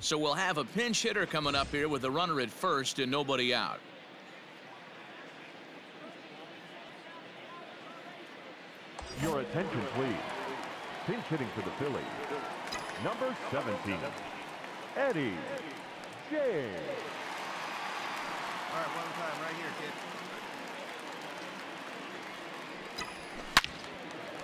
So we'll have a pinch hitter coming up here with a runner at first and nobody out. Your attention, please. Pinch hitting for the Phillies, number 17, Eddie J. All right, one time right here,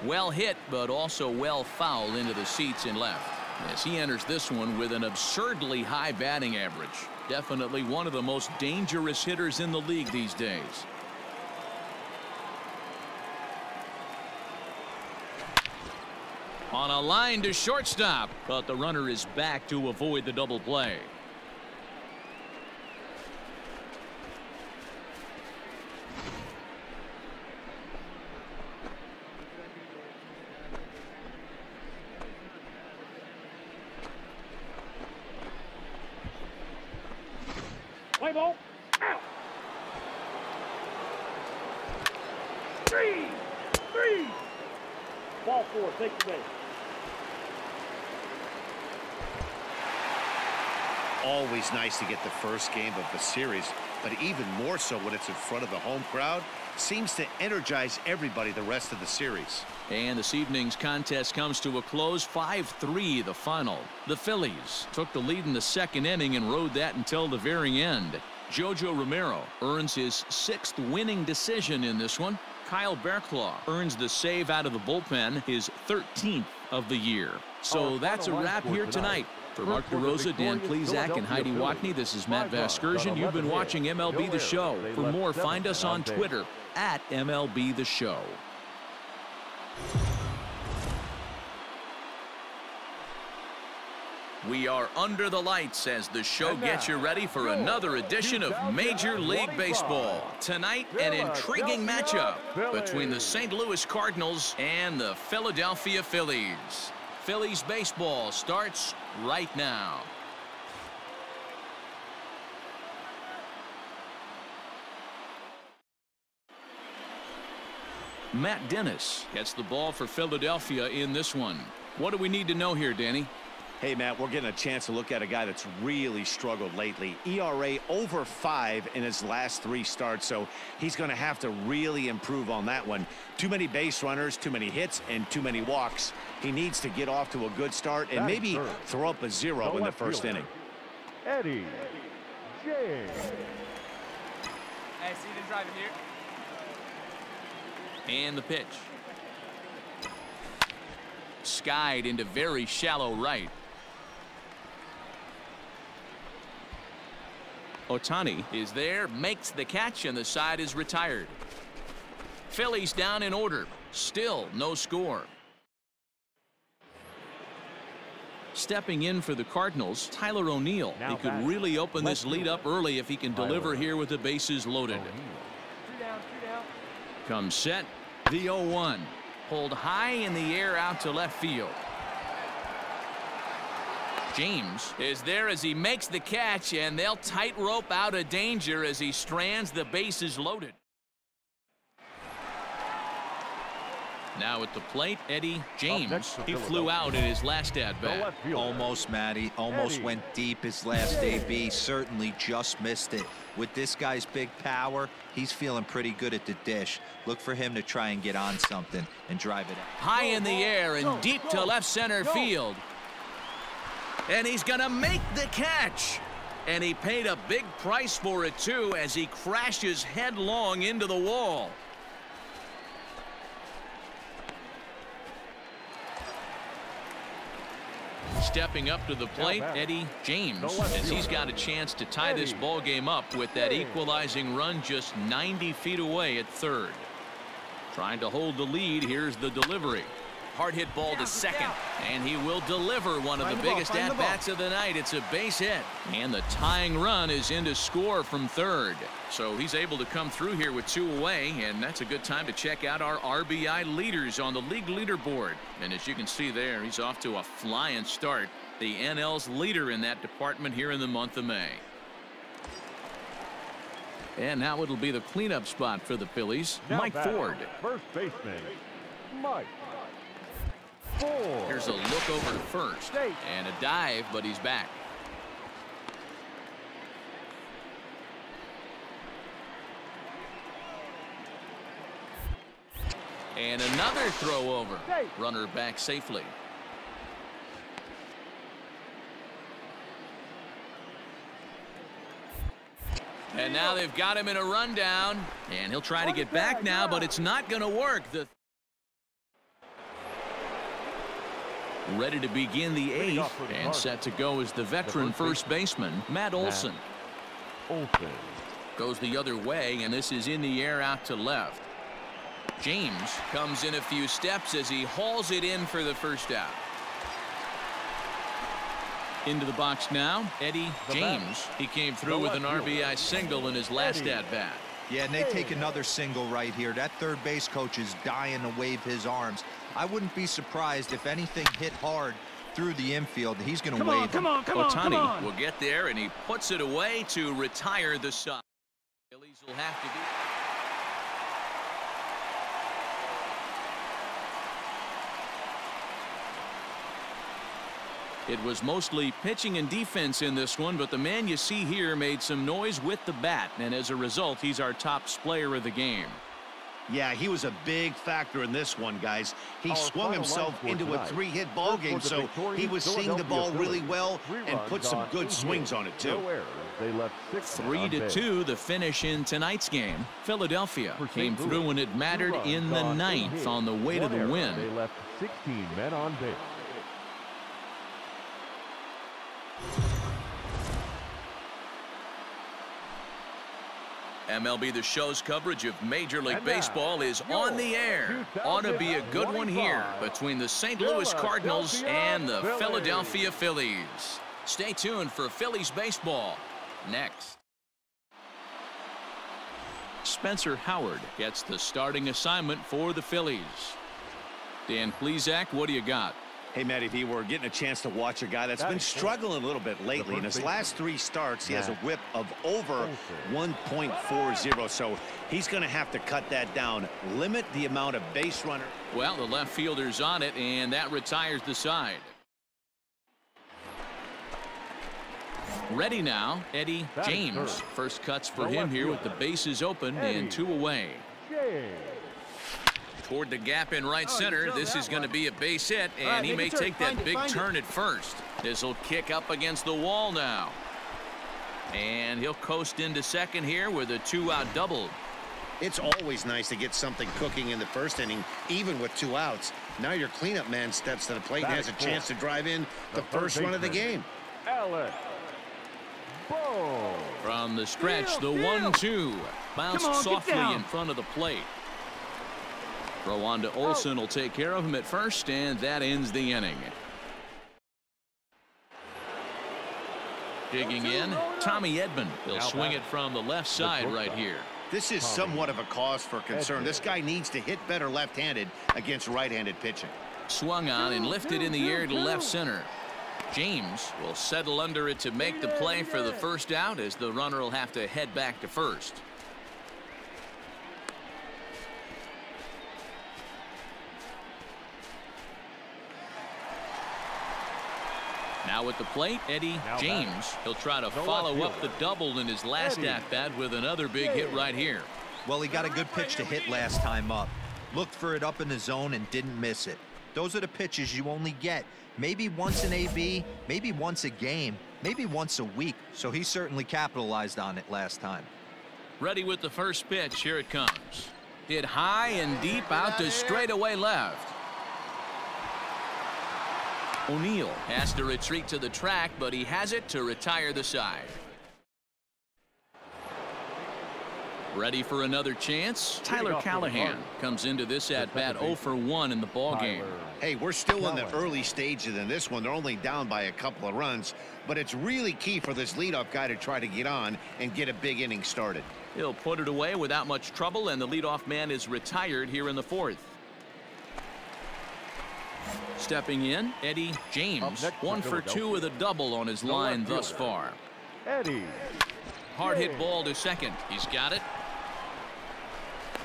kid. Well hit, but also well fouled into the seats in left, as he enters this one with an absurdly high batting average. Definitely one of the most dangerous hitters in the league these days. On a line to shortstop, but the runner is back to avoid the double play. Play ball. Out. 3. Ball 4. Take the base. Always nice to get the first game of the series, but even more so when it's in front of the home crowd. Seems to energize everybody the rest of the series. And this evening's contest comes to a close. 5-3 the final. The Phillies took the lead in the second inning and rode that until the very end. Jojo Romero earns his 6th winning decision in this one. Kyle Bearclaw earns the save out of the bullpen, his 13th of the year. So that's a wrap here tonight. For Mark DeRosa, Dan Plesac, and Heidi Watney, this is Matt Vasgersian. You've been watching MLB The Show. For more, find us on Twitter at MLB The Show. We are under the lights as the show gets you ready for another edition of Major League Baseball. Tonight, an intriguing matchup between the St. Louis Cardinals and the Philadelphia Phillies. Phillies baseball starts right now. Matt Dennis gets the ball for Philadelphia in this one. What do we need to know here, Danny? Hey, Matt, we're getting a chance to look at a guy that's really struggled lately. ERA over 5 in his last 3 starts, so he's going to have to really improve on that one. Too many base runners, too many hits, and too many walks. He needs to get off to a good start and maybe throw up a 0 in the first inning. Eddie J. Hey, see you driving here. And the pitch. Skied into very shallow right. Ohtani is there, makes the catch, and the side is retired. Phillies down in order. Still no score. Stepping in for the Cardinals, Tyler O'Neill. He could really open this lead up early if he can deliver here with the bases loaded. 2 down. Comes set. The 0-1. Pulled high in the air out to left field. James is there as he makes the catch, and they'll tightrope out of danger as he strands the bases loaded. Now at the plate, Eddie James. He flew out in his last at-bat. Almost, Matty. Almost went deep his last AB. Certainly just missed it. With this guy's big power, he's feeling pretty good at the dish. Look for him to try and get on something and drive it out. High in the air and deep to left center field. And he's going to make the catch. And he paid a big price for it, too, as he crashes headlong into the wall. Stepping up to the plate, Eddie James, as he's got a chance to tie this ball game up with that equalizing run just 90 feet away at third. Trying to hold the lead. Here's the delivery. Hard hit ball to second, and he will deliver one of the biggest at-bats of the night. It's a base hit, and the tying run is in to score from third. So he's able to come through here with 2 away, and that's a good time to check out our RBI leaders on the league leaderboard. And as you can see there, he's off to a flying start. The NL's leader in that department here in the month of May. And now it'll be the cleanup spot for the Phillies. Mike Ford. First baseman, Mike Ford. Here's a look over to first. And a dive, but he's back. And another throw over. Runner back safely. And now they've got him in a rundown. And he'll try to get back now, but it's not going to work. Ready to begin the 8th, and set to go is the veteran first baseman, Matt Olson. Goes the other way, and this is in the air out to left. James comes in a few steps as he hauls it in for the first out. Into the box now, Eddie James. He came through with an RBI single in his last at-bat. Yeah, and they take another single right here. That third base coach is dying to wave his arms. I wouldn't be surprised if anything hit hard through the infield. He's going to wave. Ohtani will get there, and he puts it away to retire the side. Phillies will have to do. It was mostly pitching and defense in this one, but the man you see here made some noise with the bat, and as a result, he's our top player of the game. Yeah, he was a big factor in this one, guys. He swung himself into a 3-hit ball game, so he was seeing the ball really well and put some good swings on it, too. 3-2, the finish in tonight's game. Philadelphia came through when it mattered in the 9th on the way to the win. They left 16 men on base. MLB The Show's coverage of Major League Baseball is on the air. Ought to be a good one here between the St. Louis Cardinals and the Philadelphia Phillies. Stay tuned for Phillies baseball next. Spencer Howard gets the starting assignment for the Phillies. Dan Plesac, what do you got? Hey, Matty V, we're getting a chance to watch a guy that's been struggling a little bit lately. In his last 3 starts, he has a whip of over 1.40, so he's going to have to cut that down, limit the amount of base runner. Well, the left fielder's on it, and that retires the side. Ready now, Eddie James. First cuts for him here with the bases open and 2 away. Toward the gap in right center. This is going to be a base hit, and he may take that big turn at first. This will kick up against the wall now. And he'll coast into second here with a 2-out double. It's always nice to get something cooking in the first inning, even with 2 outs. Now your cleanup man steps to the plate and has a chance to drive in the first run of the game. From the stretch, the 1-2. Bounced softly in front of the plate. Throw on to Olson will take care of him at first, and that ends the inning. Digging in, Tommy Edman. He'll swing it from the left side right here. This is somewhat of a cause for concern. This guy needs to hit better left-handed against right-handed pitching. Swung on and lifted in the air to left center. James will settle under it to make the play for the first out, as the runner will have to head back to first. Now at the plate, Eddie James. He'll try to follow up the double in his last at-bat with another big hit right here. Well, he got a good pitch to hit last time up. Looked for it up in the zone and didn't miss it. Those are the pitches you only get maybe once in AB, maybe once a game, maybe once a week. So he certainly capitalized on it last time. Ready with the first pitch. Here it comes. Hit high and deep out to straightaway left. O'Neill has to retreat to the track, but he has it to retire the side. Ready for another chance? Tyler Callahan comes into this at-bat 0 for 1 in the ballgame. Hey, we're still in the early stages in this one. They're only down by a couple of runs, but it's really key for this leadoff guy to try to get on and get a big inning started. He'll put it away without much trouble, and the leadoff man is retired here in the 4th. Stepping in, Eddie James. 1 for 2 with a double on his line thus far. Hard hit ball to second. He's got it.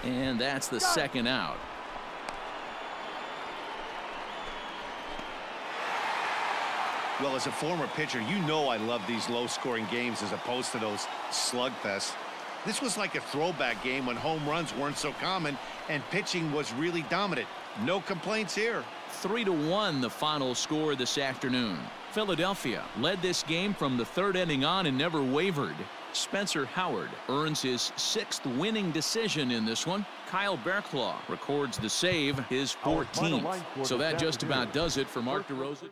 And that's the second out. Well, as a former pitcher, you know I love these low-scoring games as opposed to those slugfests. This was like a throwback game when home runs weren't so common and pitching was really dominant. No complaints here. 3-1 the final score this afternoon. Philadelphia led this game from the third inning on and never wavered. Spencer Howard earns his 6th winning decision in this one. Kyle Barklaw records the save, his 14th. So that just about does it for Mark DeRosa.